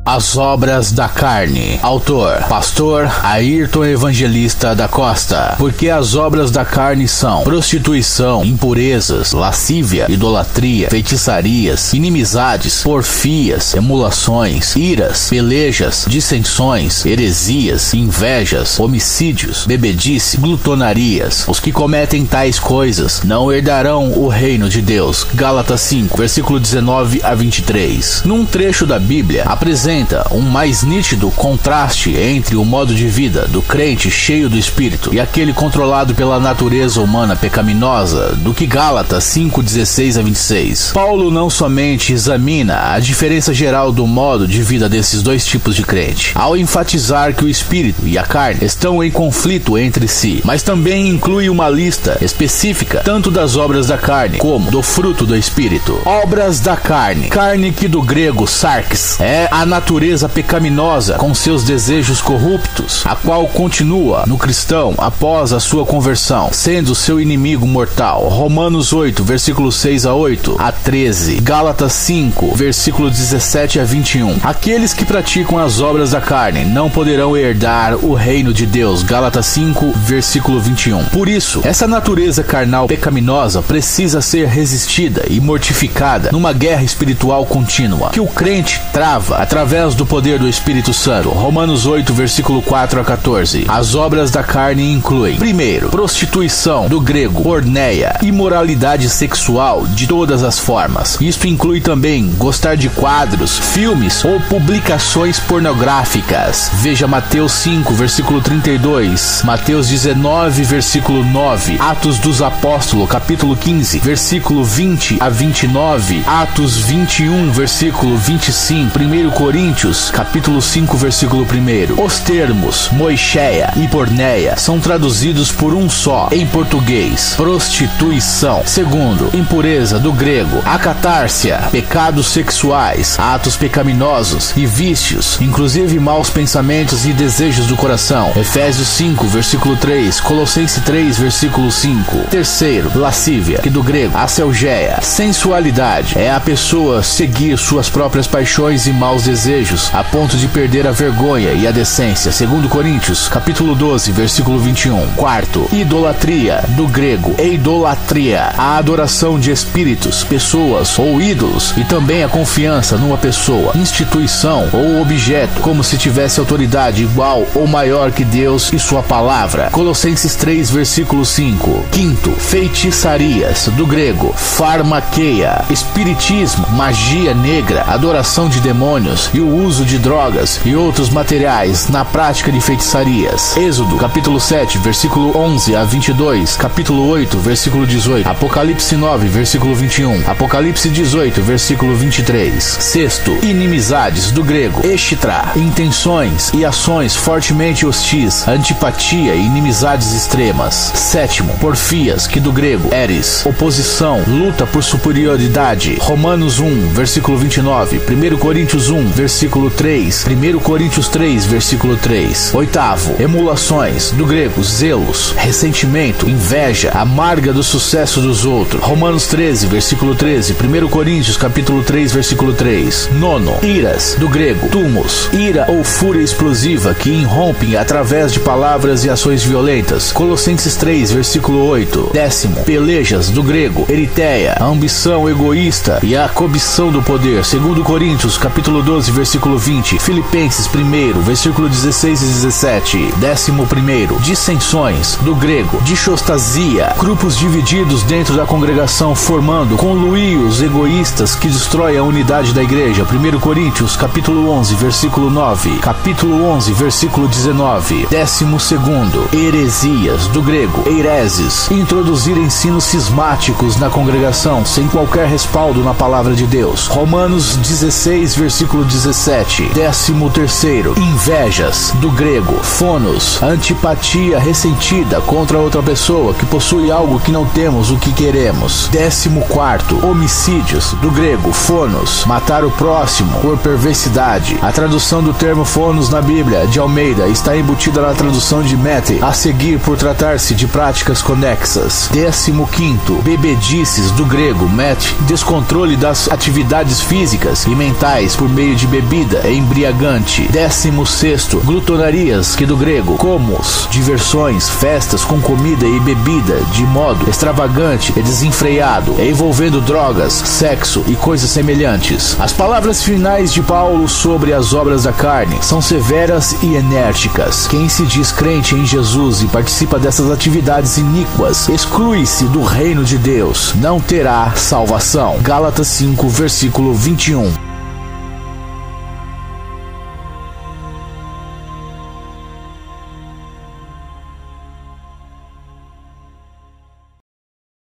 As obras da carne. Autor: Pastor Ayrton Evangelista da Costa. Porque as obras da carne são prostituição, impurezas, lascívia, idolatria, feitiçarias, inimizades, porfias, emulações, iras, pelejas, dissensões, heresias, invejas, homicídios, bebedice, glutonarias. Os que cometem tais coisas não herdarão o reino de Deus. Gálatas 5, versículo 19 a 23. Num trecho da Bíblia, apresenta um mais nítido contraste entre o modo de vida do crente cheio do Espírito e aquele controlado pela natureza humana pecaminosa do que Gálatas 5, 16 a 26. Paulo não somente examina a diferença geral do modo de vida desses dois tipos de crente, ao enfatizar que o Espírito e a carne estão em conflito entre si, mas também inclui uma lista específica tanto das obras da carne como do fruto do Espírito. Obras da carne. Carne, que do grego sarx, é a natureza pecaminosa com seus desejos corruptos, a qual continua no cristão após a sua conversão, sendo seu inimigo mortal. Romanos 8, versículos 6 a 8 a 13. Gálatas 5, versículo 17 a 21. Aqueles que praticam as obras da carne não poderão herdar o reino de Deus. Gálatas 5, versículo 21. Por isso, essa natureza carnal pecaminosa precisa ser resistida e mortificada numa guerra espiritual contínua, que o crente trava através do poder do Espírito Santo. Romanos 8, versículo 4 a 14. As obras da carne incluem: primeiro, prostituição, do grego porneia, imoralidade sexual de todas as formas. Isto inclui também gostar de quadros, filmes ou publicações pornográficas. Veja Mateus 5, versículo 32, Mateus 19, versículo 9, Atos dos Apóstolos, capítulo 15, versículo 20 a 29, Atos 21, versículo 25, 1 Coríntios, capítulo 5, versículo 1. Os termos moicheia e porneia são traduzidos por um só em português: prostituição. Segundo, impureza, do grego acatársia, pecados sexuais, atos pecaminosos e vícios, inclusive maus pensamentos e desejos do coração. Efésios 5, versículo 3, Colossenses 3, versículo 5. Terceiro, lascívia, que do grego acelgeia, sensualidade, é a pessoa seguir suas próprias paixões e maus desejos a ponto de perder a vergonha e a decência. Segundo Coríntios, capítulo 12, versículo 21. Quarto, idolatria, do grego eidolatria, a adoração de espíritos, pessoas ou ídolos, e também a confiança numa pessoa, instituição ou objeto, como se tivesse autoridade igual ou maior que Deus e sua palavra. Colossenses 3, versículo 5. Quinto, feitiçarias, do grego farmaqueia, espiritismo, magia negra, adoração de demônios e o uso de drogas e outros materiais na prática de feitiçarias. Êxodo, capítulo 7, versículo 11 a 22, capítulo 8, versículo 18, Apocalipse 9, versículo 21, Apocalipse 18, versículo 23. Sexto, inimizades, do grego extra, intenções e ações fortemente hostis, antipatia e inimizades extremas. Sétimo, porfias, que do grego eris, oposição, luta por superioridade. Romanos 1, versículo 29, 1 Coríntios 1, versículo 3, 1 Coríntios 3, versículo 3. Oitavo, emulações, do grego zelos, ressentimento, inveja, amarga do sucesso dos outros. Romanos 13, versículo 13, 1 Coríntios capítulo 3, versículo 3. Nono, iras, do grego tumos, ira ou fúria explosiva que irrompem através de palavras e ações violentas. Colossenses 3, versículo 8. Décimo, pelejas, do grego eritéia, a ambição egoísta e a cobição do poder. Segundo Coríntios capítulo 12, versículo 20, Filipenses 1, versículo 16 e 17. 11º, dissensões, do grego dichostasia, grupos divididos dentro da congregação formando conluios egoístas que destroem a unidade da igreja. 1 Coríntios capítulo 11, versículo 9, capítulo 11, versículo 19. 12º, heresias, do grego hereses, introduzir ensinos cismáticos na congregação sem qualquer respaldo na palavra de Deus. Romanos 16, versículo 17. 13º, invejas, do grego fonos, antipatia ressentida contra outra pessoa que possui algo que não temos o que queremos. 14º, homicídios, do grego fonos, matar o próximo por perversidade. A tradução do termo fonos na Bíblia de Almeida está embutida na tradução de mete, a seguir, por tratar-se de práticas conexas. 15º, bebedices, do grego met, descontrole das atividades físicas e mentais por meio de bebida embriagante. 16º, glutonarias, que do grego comos, diversões, festas com comida e bebida de modo extravagante e desenfreado, envolvendo drogas, sexo e coisas semelhantes. As palavras finais de Paulo sobre as obras da carne são severas e enérgicas. Quem se diz crente em Jesus e participa dessas atividades iníquas exclui-se do reino de Deus, não terá salvação. Gálatas 5, versículo 21.